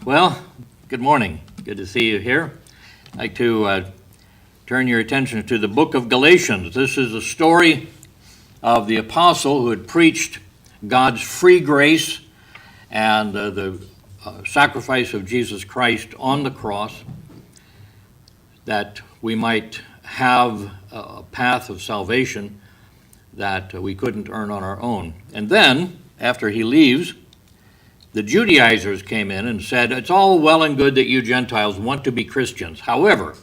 Well, good morning. Good to see you here. I'd like to turn your attention to the book of Galatians. This is a story of the apostle who had preached God's free grace and the sacrifice of Jesus Christ on the cross, that we might have a path of salvation that we couldn't earn on our own. And then, after he leaves, the Judaizers came in and said, it's all well and good that you Gentiles want to be Christians. However,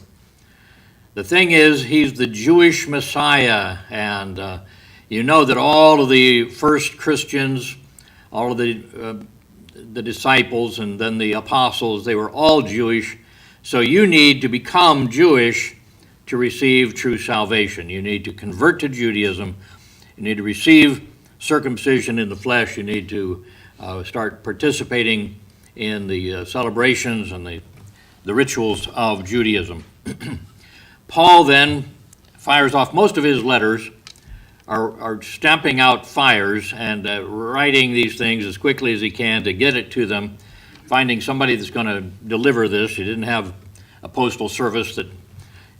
the thing is, he's the Jewish Messiah, and you know that all of the first Christians, all of the disciples and then the apostles, they were all Jewish, so you need to become Jewish to receive true salvation. You need to convert to Judaism. You need to receive circumcision in the flesh. You need to start participating in the celebrations and the rituals of Judaism. Paul then fires off most of his letters, are stamping out fires and writing these things as quickly as he can to get it to them, finding somebody that's going to deliver this. He didn't have a postal service that,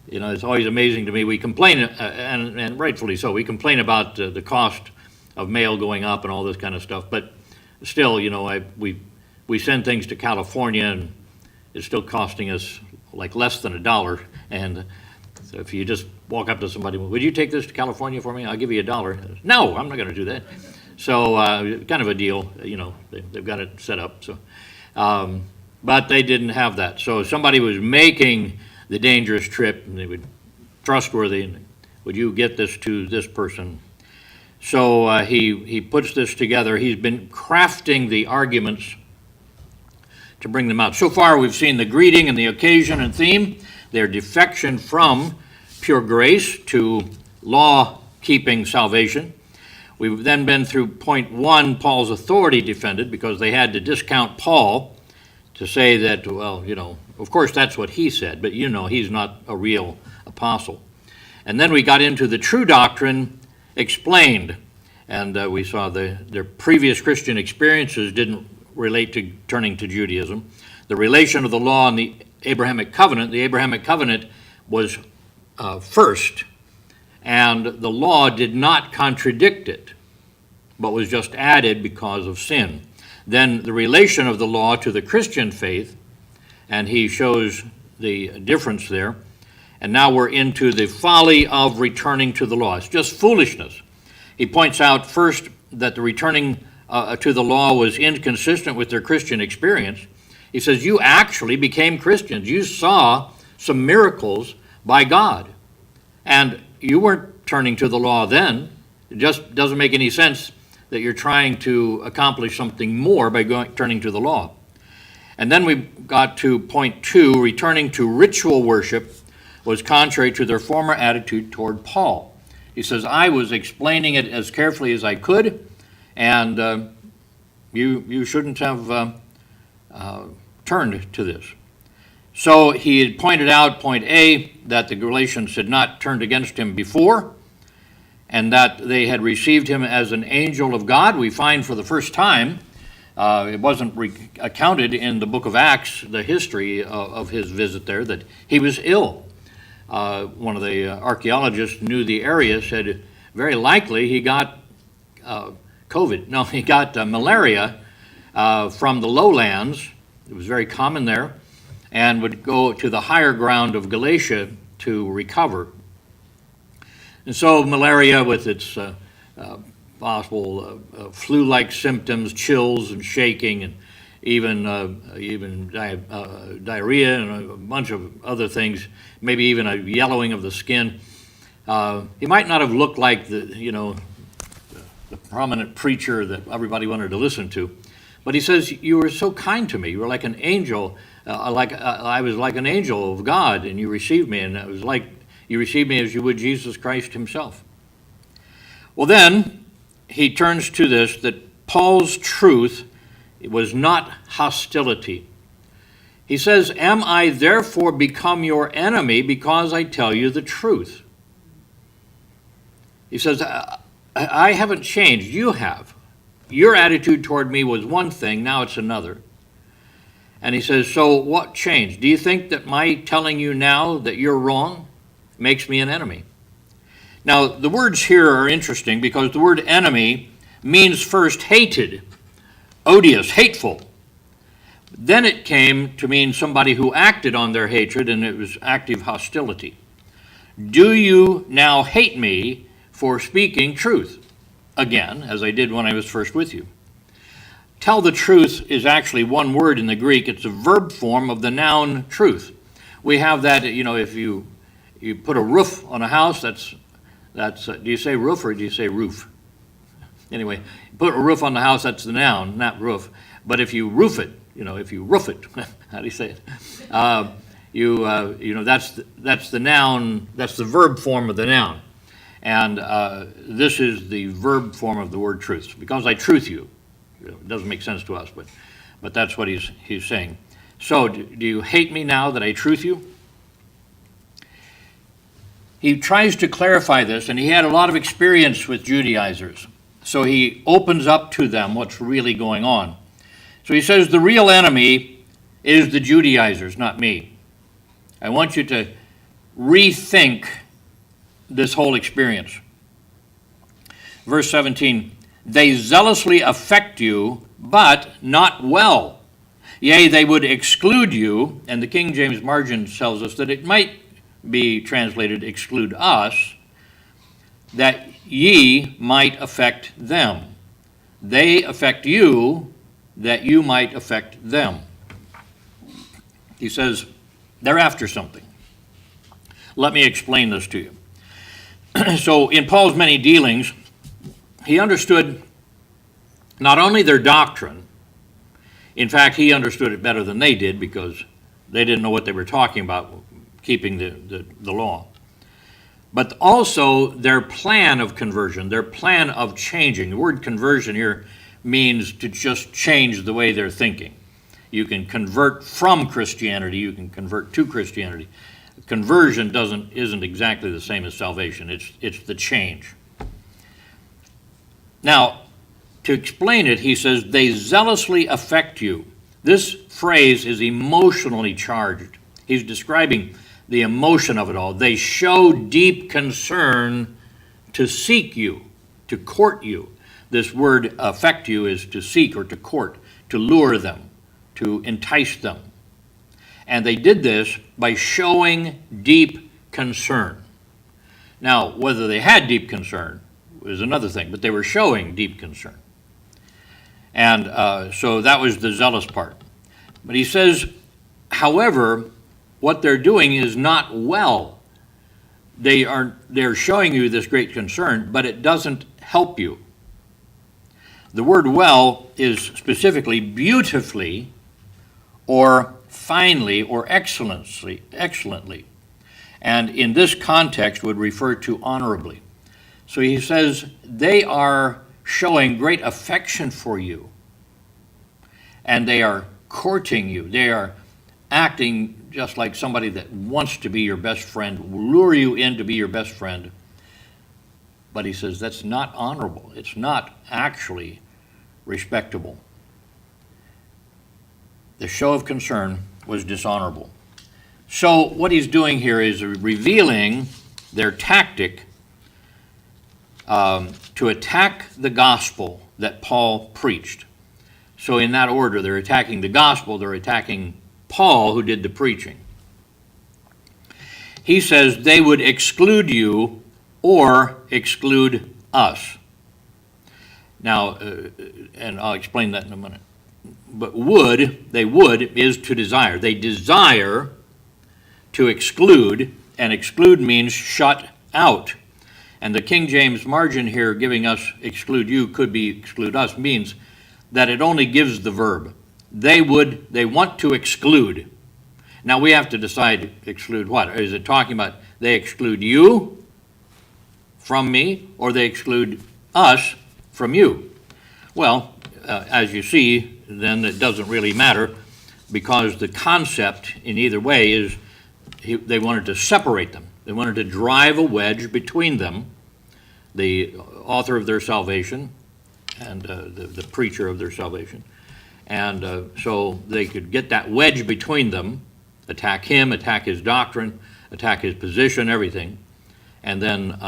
you know, it's always amazing to me. We complain, and rightfully so, we complain about the cost of mail going up and all this kind of stuff, but still, you know, we send things to California and it's still costing us like less than $1. And so if you just walk up to somebody, would you take this to California for me? I'll give you $1. No, I'm not going to do that. So kind of a deal, you know, they've got it set up. So, but they didn't have that. So somebody was making the dangerous trip and they would trustworthy. And would you get this to this person? So he puts this together. He's been crafting the arguments to bring them out. So far, we've seen the greeting and the occasion and theme, their defection from pure grace to law-keeping salvation. We've then been through point 1, Paul's authority defended, because they had to discount Paul to say that, well, you know, of course that's what he said, but you know he's not a real apostle. And then we got into the true doctrine explained, and we saw their previous Christian experiences didn't relate to turning to Judaism. The relation of the law and the Abrahamic covenant was first, and the law did not contradict it, but was just added because of sin. Then the relation of the law to the Christian faith, and he shows the difference there. And now we're into the folly of returning to the law. It's just foolishness. He points out first that the returning to the law was inconsistent with their Christian experience. He says, you actually became Christians. You saw some miracles by God. And you weren't turning to the law then. It just doesn't make any sense that you're trying to accomplish something more by turning to the law. And then we got to point 2, returning to ritual worship was contrary to their former attitude toward Paul. He says, I was explaining it as carefully as I could, and you shouldn't have turned to this. So he had pointed out, point A, that the Galatians had not turned against him before, and that they had received him as an angel of God. We find for the first time, it wasn't accounted in the book of Acts, the history of his visit there, that he was ill. One of the archaeologists knew the area, said very likely he got COVID. No, he got malaria from the lowlands. It was very common there, and would go to the higher ground of Galatia to recover. And so malaria, with its possible flu-like symptoms, chills and shaking, and even diarrhea and a bunch of other things, maybe even a yellowing of the skin. He might not have looked like the prominent preacher that everybody wanted to listen to, but he says, you were so kind to me. You were like an angel, I was like an angel of God, and you received me, and it was like you received me as you would Jesus Christ himself. Well, then he turns to this, that Paul's truth, it was not hostility. He says, am I therefore become your enemy because I tell you the truth? He says, I haven't changed, you have. Your attitude toward me was one thing, now it's another. And he says, so what changed? Do you think that my telling you now that you're wrong makes me an enemy? Now, the words here are interesting because the word enemy means first hated, odious, hateful. Then it came to mean somebody who acted on their hatred, and it was active hostility. Do you now hate me for speaking truth? Again, as I did when I was first with you. Tell the truth is actually one word in the Greek. It's a verb form of the noun truth. We have that, if you put a roof on a house, that's do you say roof or do you say roof? Anyway, put a roof on the house, that's the noun, not roof. But if you roof it, if you roof it, how do you say it? That's the noun, that's the verb form of the noun. And this is the verb form of the word truth. Because I truth you. It doesn't make sense to us, but that's what he's saying. So, do you hate me now that I truth you? He tries to clarify this, and he had a lot of experience with Judaizers. So he opens up to them what's really going on. So he says, the real enemy is the Judaizers, not me. I want you to rethink this whole experience. Verse 17, they zealously affect you, but not well. Yea, they would exclude you, and the King James Margin tells us that it might be translated exclude us, that ye might affect them. They affect you, that you might affect them. He says, they're after something. Let me explain this to you. So in Paul's many dealings, he understood not only their doctrine, in fact, he understood it better than they did because they didn't know what they were talking about, keeping the law, but also their plan of conversion, their plan of changing. The word conversion here means to just change the way they're thinking. You can convert from Christianity, you can convert to Christianity. Conversion isn't exactly the same as salvation. It's the change. Now, to explain it, he says, they zealously affect you. This phrase is emotionally charged. He's describing the emotion of it all. They show deep concern to seek you, to court you. This word affect you is to seek or to court, to lure them, to entice them. And they did this by showing deep concern. Now, whether they had deep concern was another thing, but they were showing deep concern. And so that was the zealous part. But he says, however, what they're doing is not well. They're showing you this great concern, but it doesn't help you. The word well is specifically beautifully or finely or excellently. And in this context would refer to honorably. So he says they are showing great affection for you. And they are courting you. They are acting just like somebody that wants to be your best friend, lure you in to be your best friend. But he says that's not honorable. It's not actually respectable. The show of concern was dishonorable. So what he's doing here is revealing their tactic to attack the gospel that Paul preached. So in that order, they're attacking the gospel, they're attacking Paul, who did the preaching. He says they would exclude you or exclude us. Now, and I'll explain that in a minute. But they would is to desire. They desire to exclude, and exclude means shut out. And the King James Margin here giving us exclude you could be exclude us means that it only gives the verb. They want to exclude. Now we have to decide exclude what. Is it talking about they exclude you from me or they exclude us from you? Well, as you see, then it doesn't really matter because the concept in either way is they wanted to separate them. They wanted to drive a wedge between them, the author of their salvation and the preacher of their salvation, And so they could get that wedge between them, attack him, attack his doctrine, attack his position, everything, and then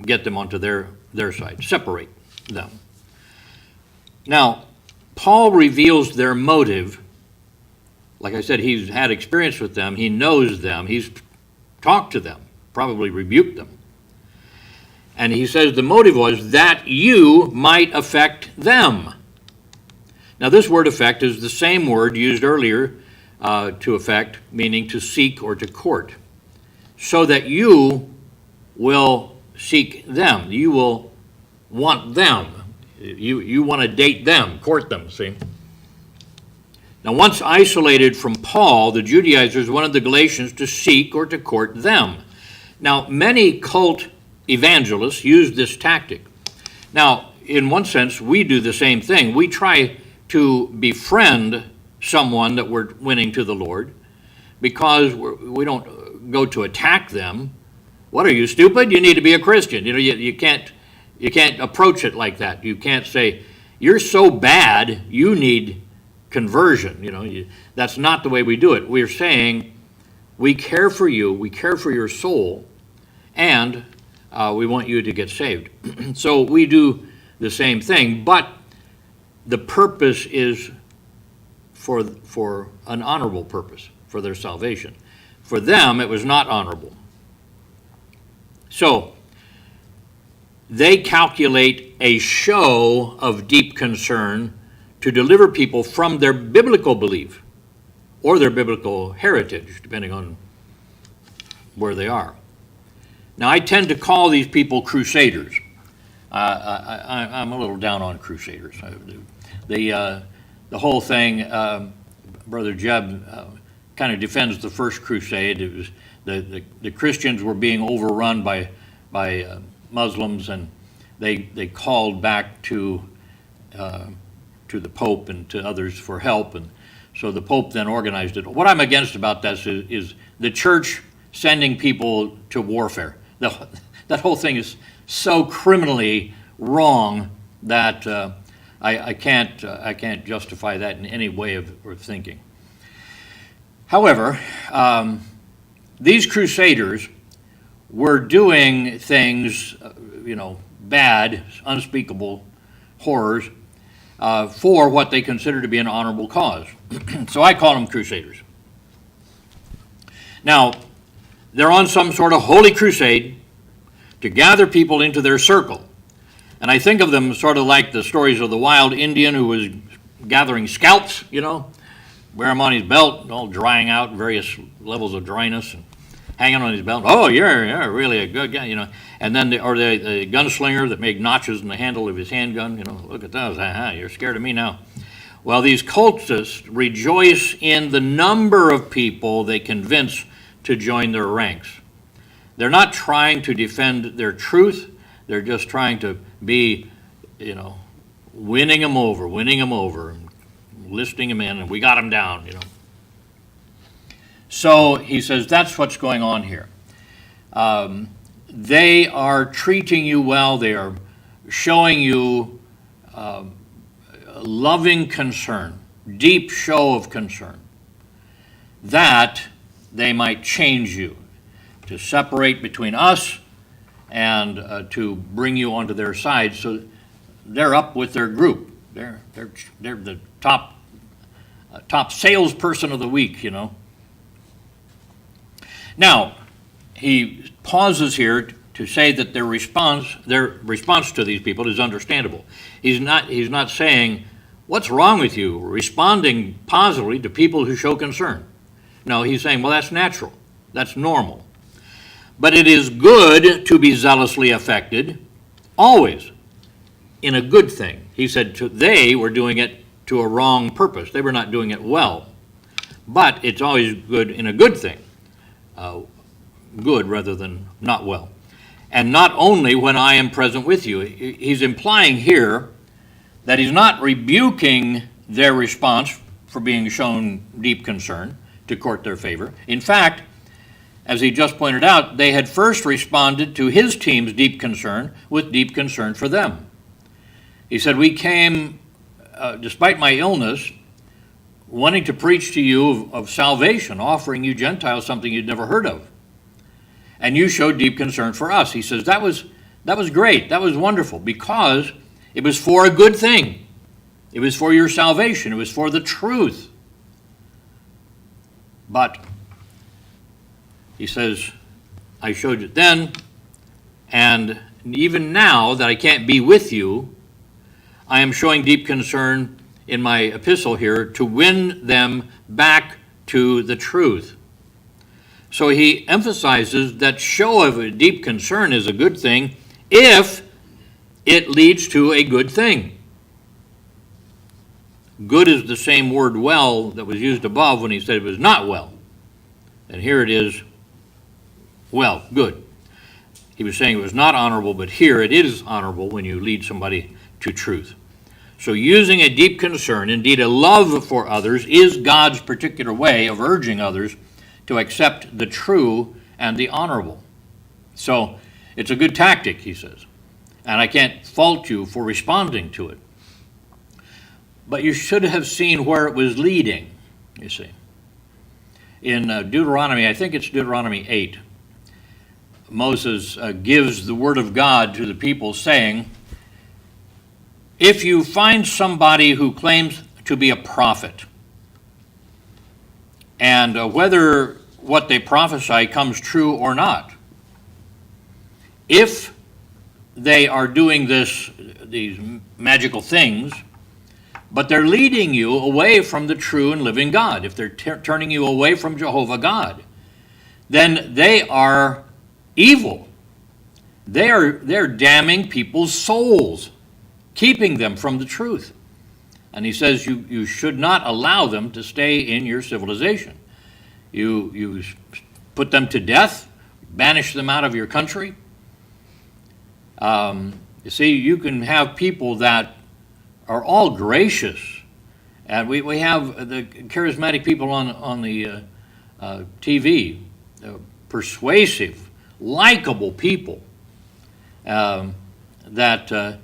get them onto their side, separate them. Now, Paul reveals their motive. Like I said, he's had experience with them. He knows them. He's talked to them, probably rebuked them. And he says the motive was that you might affect them. Now, this word affect is the same word used earlier to affect, meaning to seek or to court, so that you will seek them. You will want them. You want to date them, court them, see? Now, once isolated from Paul, the Judaizers wanted the Galatians to seek or to court them. Now, many cult evangelists use this tactic. Now, in one sense, we do the same thing. We try to befriend someone that we're winning to the Lord because we don't go to attack them. What are you, stupid? You need to be a Christian. You can't approach it like that. You can't say, you're so bad, you need conversion. That's not the way we do it. We're saying, we care for you, we care for your soul, and we want you to get saved. So we do the same thing, but the purpose is for an honorable purpose, for their salvation. For them, it was not honorable. So they calculate a show of deep concern to deliver people from their biblical belief or their biblical heritage, depending on where they are. Now, I tend to call these people crusaders. I'm a little down on crusaders. The whole thing, Brother Jeb kind of defends the first crusade. It was the Christians were being overrun by Muslims, and they called back to the Pope and to others for help, and so the Pope then organized it. What I'm against about this is the church sending people to warfare. That whole thing is so criminally wrong that I can't justify that in any way of thinking. However, these crusaders were doing things, bad, unspeakable horrors for what they consider to be an honorable cause. So I call them crusaders. Now, they're on some sort of holy crusade to gather people into their circle. And I think of them sort of like the stories of the wild Indian who was gathering scalps, wear them on his belt, all drying out, various levels of dryness, and hanging on his belt. Oh, you're really a good guy, And then the gunslinger that made notches in the handle of his handgun, look at those, you're scared of me now. Well, these cultists rejoice in the number of people they convince to join their ranks. They're not trying to defend their truth. They're just trying to be, winning them over, listing them in, and we got them down, So he says that's what's going on here. They are treating you well. They are showing you loving concern, deep show of concern, that they might change you, to separate between us and to bring you onto their side. So they're up with their group. They're the top salesperson of the week, Now, he pauses here to say that their response to these people is understandable. He's not saying, what's wrong with you? Responding positively to people who show concern. No, he's saying, well, that's natural. That's normal. But it is good to be zealously affected, always, in a good thing. He said they were doing it to a wrong purpose. They were not doing it well. But it's always good in a good thing. Good rather than not well. And not only when I am present with you. He's implying here that he's not rebuking their response for being shown deep concern to court their favor. In fact, as he just pointed out, they had first responded to his team's deep concern with deep concern for them. He said, we came despite my illness, wanting to preach to you of salvation, offering you Gentiles something you'd never heard of. And you showed deep concern for us. He says, that was great. That was wonderful, because it was for a good thing. It was for your salvation. It was for the truth. But he says, I showed it then, and even now that I can't be with you, I am showing deep concern in my epistle here to win them back to the truth. So he emphasizes that show of a deep concern is a good thing if it leads to a good thing. Good is the same word well that was used above when he said it was not well. And here it is, well, good. He was saying it was not honorable, but here it is honorable when you lead somebody to truth. So using a deep concern, indeed a love for others, is God's particular way of urging others to accept the true and the honorable. So it's a good tactic, he says, and I can't fault you for responding to it. But you should have seen where it was leading, you see. In Deuteronomy, I think it's Deuteronomy 8, Moses gives the word of God to the people, saying, if you find somebody who claims to be a prophet, and whether what they prophesy comes true or not, if they are doing these magical things, but they're leading you away from the true and living God, if they're turning you away from Jehovah God, then they are evil. They're damning people's souls, keeping them from the truth. And he says you should not allow them to stay in your civilization. You put them to death, banish them out of your country. You see, you can have people that are all gracious. And we have the charismatic people on the TV, persuasive, likable people that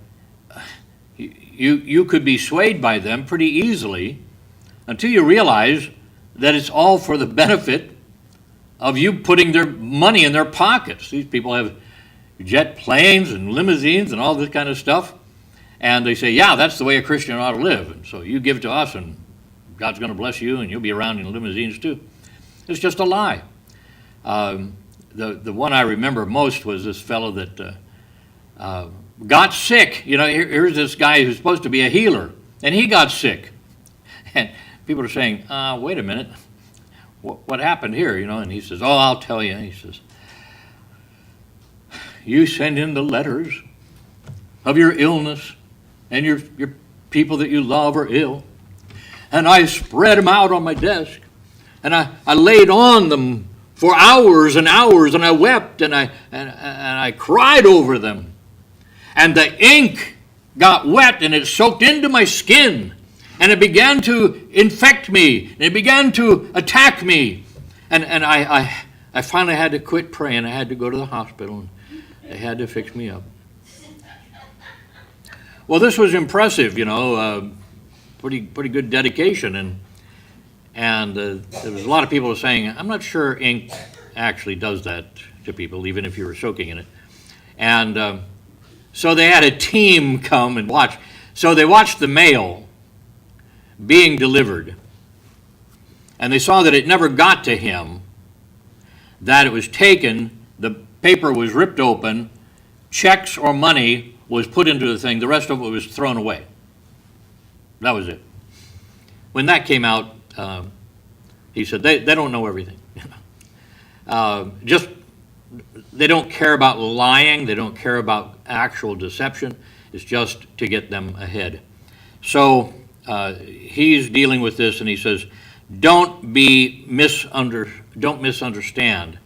you could be swayed by them pretty easily until you realize that it's all for the benefit of you putting their money in their pockets. These people have jet planes and limousines and all this kind of stuff, and they say, yeah, that's the way a Christian ought to live, and so you give it to us and God's going to bless you and you'll be around in limousines too. It's just a lie. The one I remember most was this fellow that got sick. You know, here's this guy who's supposed to be a healer, and he got sick. And people are saying, wait a minute, what happened here? You know, and he says, oh, I'll tell you. He says, you send in the letters of your illness, and your people that you love are ill, and I spread them out on my desk, and I laid on them for hours and hours, and I wept, and I cried over them. And the ink got wet, and it soaked into my skin, and it began to infect me, and it began to attack me. And I finally had to quit praying. I had to go to the hospital, and they had to fix me up. Well, this was impressive, you know, pretty good dedication, and there was a lot of people saying, I'm not sure ink actually does that to people, even if you were soaking in it. And so they had a team come and watch. So they watched the mail being delivered, and they saw that it never got to him, that it was taken, the paper was ripped open, checks or money was put into the thing, the rest of it was thrown away. That was it. When that came out, he said, they don't know everything. They don't care about lying. They don't care about actual deception. It's just to get them ahead. So he's dealing with this, and he says, don't misunderstand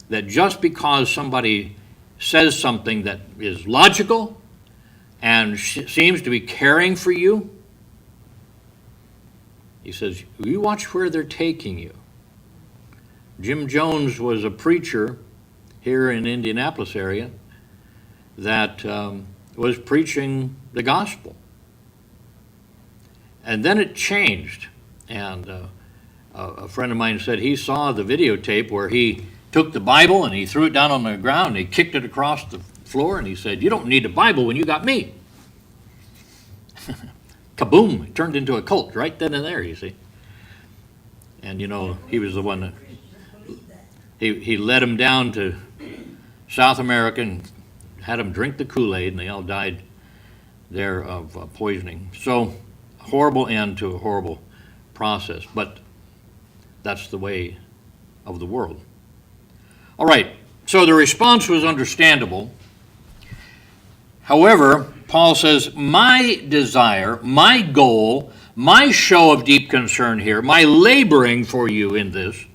that just because somebody says something that is logical and seems to be caring for you, he says, you watch where they're taking you. Jim Jones was a preacher here in Indianapolis area that was preaching the gospel. And then it changed. And a friend of mine said he saw the videotape where he took the Bible and he threw it down on the ground and he kicked it across the floor and he said, "You don't need a Bible when you got me." Kaboom! It turned into a cult right then and there, you see. And he was the one that he led them down to South America and had them drink the Kool-Aid, and they all died there of poisoning. So, horrible end to a horrible process, but that's the way of the world. All right, so the response was understandable. However, Paul says, my desire, my goal, my show of deep concern here, my laboring for you in this,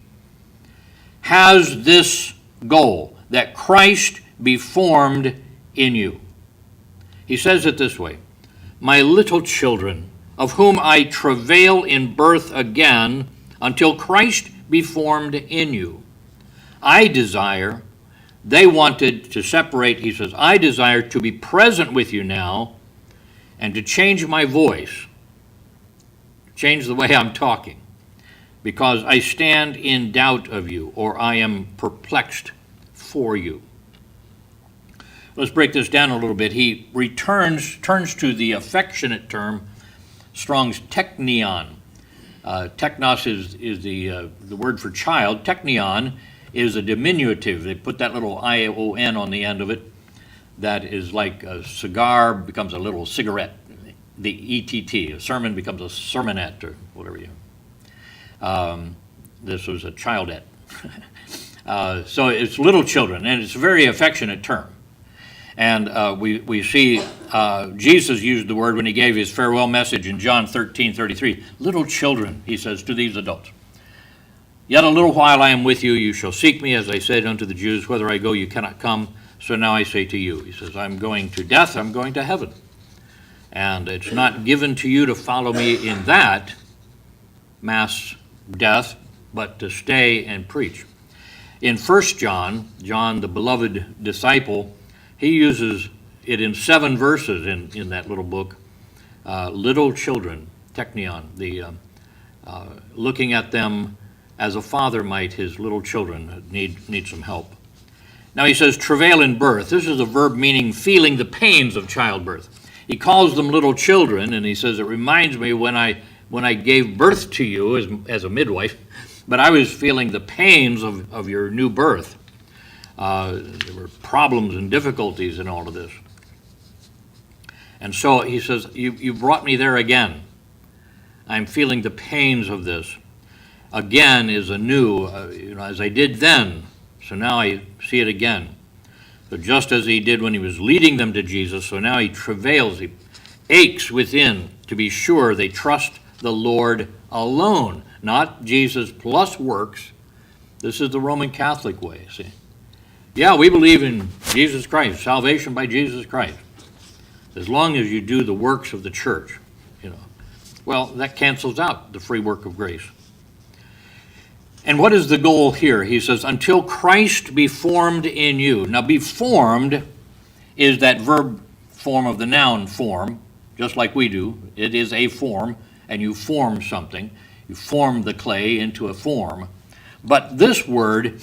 has this goal, that Christ be formed in you. He says it this way, "My little children, of whom I travail in birth again, until Christ be formed in you." I desire, they wanted to separate, he says, I desire to be present with you now and to change my voice, change the way I'm talking, because I stand in doubt of you, or I am perplexed for you. Let's break this down a little bit. He turns to the affectionate term, Strong's teknion. Teknos is the word for child. Teknion is a diminutive. They put that little I-O-N on the end of it. That is like a cigar becomes a little cigarette. The E-T-T. A sermon becomes a sermonette, or whatever you. This was a childette. So it's little children, and it's a very affectionate term. And we see Jesus used the word when he gave his farewell message in John 13:33. Little children, he says to these adults, "Yet a little while I am with you, you shall seek me, as I said unto the Jews, whither I go you cannot come, so now I say to you." He says, "I'm going to death, I'm going to heaven. And it's not given to you to follow me in that mass death, but to stay and preach." In 1 John, John, the beloved disciple, he uses it in 7 verses in that little book. Little children, teknion, looking at them as a father might his little children that need some help. Now he says, travail in birth. This is a verb meaning feeling the pains of childbirth. He calls them little children, and he says, it reminds me when I gave birth to you as a midwife, but I was feeling the pains of your new birth. There were problems and difficulties in all of this. And so he says, you brought me there again. I'm feeling the pains of this. Again is anew, as I did then, so now I see it again. So just as he did when he was leading them to Jesus, so now he travails, he aches within to be sure they trust the Lord alone, not Jesus plus works. This is the Roman Catholic way, see. Yeah, we believe in Jesus Christ, salvation by Jesus Christ, as long as you do the works of the church, Well, that cancels out the free work of grace. And what is the goal here? He says, until Christ be formed in you. Now, be formed is that verb form of the noun form, just like we do. It is a form, and you form something. You form the clay into a form. But this word,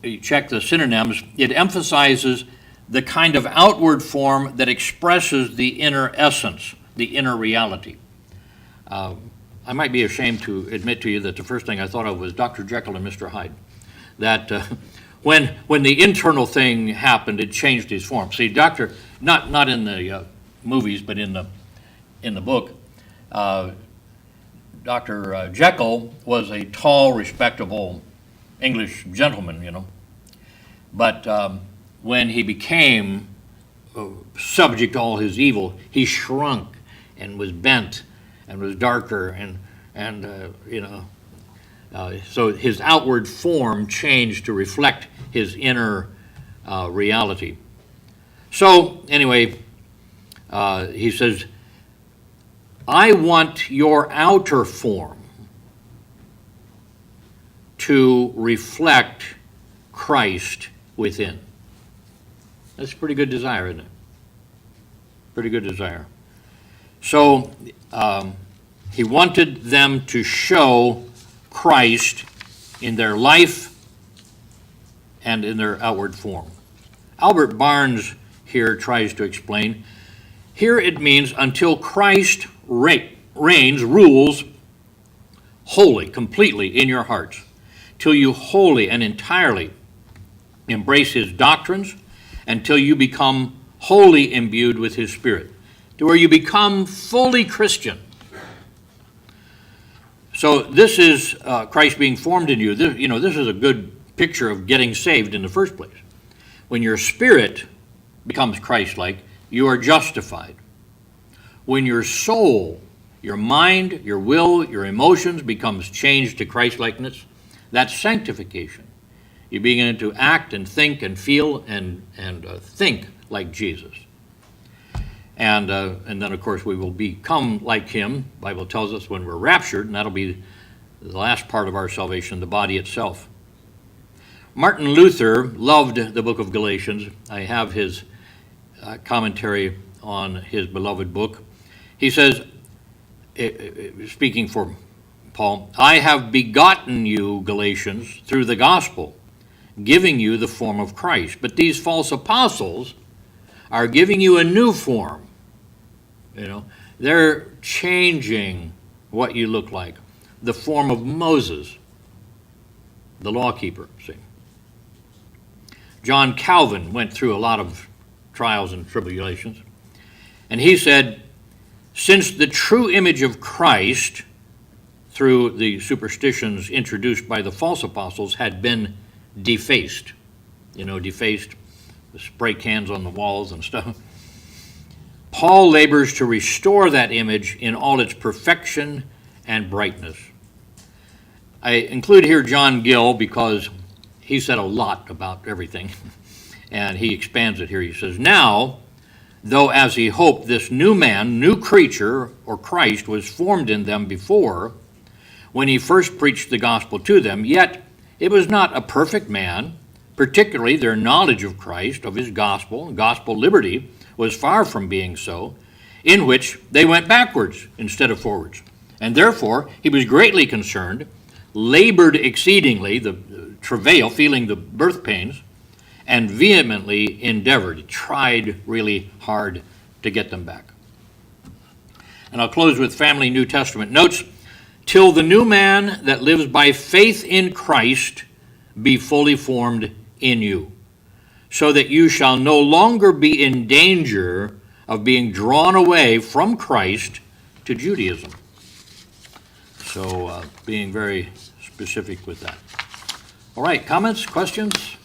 you check the synonyms, it emphasizes the kind of outward form that expresses the inner essence, the inner reality. I might be ashamed to admit to you that the first thing I thought of was Dr. Jekyll and Mr. Hyde. That when the internal thing happened, it changed his form. See, not in the movies, but in the book, Dr. Jekyll was a tall, respectable English gentleman, But when he became subject to all his evil, he shrunk and was bent and was darker, and so his outward form changed to reflect his inner reality. So anyway, he says, I want your outer form to reflect Christ within. That's a pretty good desire, isn't it? Pretty good desire. So he wanted them to show Christ in their life and in their outward form. Albert Barnes here tries to explain, here it means until Christ reigns, rules wholly, completely in your hearts, till you wholly and entirely embrace his doctrines, until you become wholly imbued with his Spirit, to where you become fully Christian. So this is Christ being formed in you. This is a good picture of getting saved in the first place. When your spirit becomes Christ-like, you are justified. When your soul, your mind, your will, your emotions becomes changed to Christ-likeness, that's sanctification. You begin to act and think and feel and think like Jesus. And then, of course, we will become like him. The Bible tells us when we're raptured, and that'll be the last part of our salvation, the body itself. Martin Luther loved the book of Galatians. I have his commentary on his beloved book. He says, speaking for Paul, I have begotten you, Galatians, through the gospel, giving you the form of Christ. But these false apostles are giving you a new form. They're changing what you look like. The form of Moses, the lawkeeper, see. John Calvin went through a lot of trials and tribulations, and he said, since the true image of Christ, through the superstitions introduced by the false apostles, had been defaced, defaced, the spray cans on the walls and stuff, Paul labors to restore that image in all its perfection and brightness. I include here John Gill because he said a lot about everything, and he expands it here. He says, now, though as he hoped this new man, new creature, or Christ, was formed in them before, when he first preached the gospel to them, yet it was not a perfect man, particularly their knowledge of Christ, of his gospel liberty, was far from being so, in which they went backwards instead of forwards. And therefore he was greatly concerned, labored exceedingly, the travail, feeling the birth pains, and vehemently endeavored, tried really hard to get them back. And I'll close with family New Testament notes. Till the new man that lives by faith in Christ be fully formed in you, so that you shall no longer be in danger of being drawn away from Christ to Judaism. So being very specific with that. All right, comments, questions?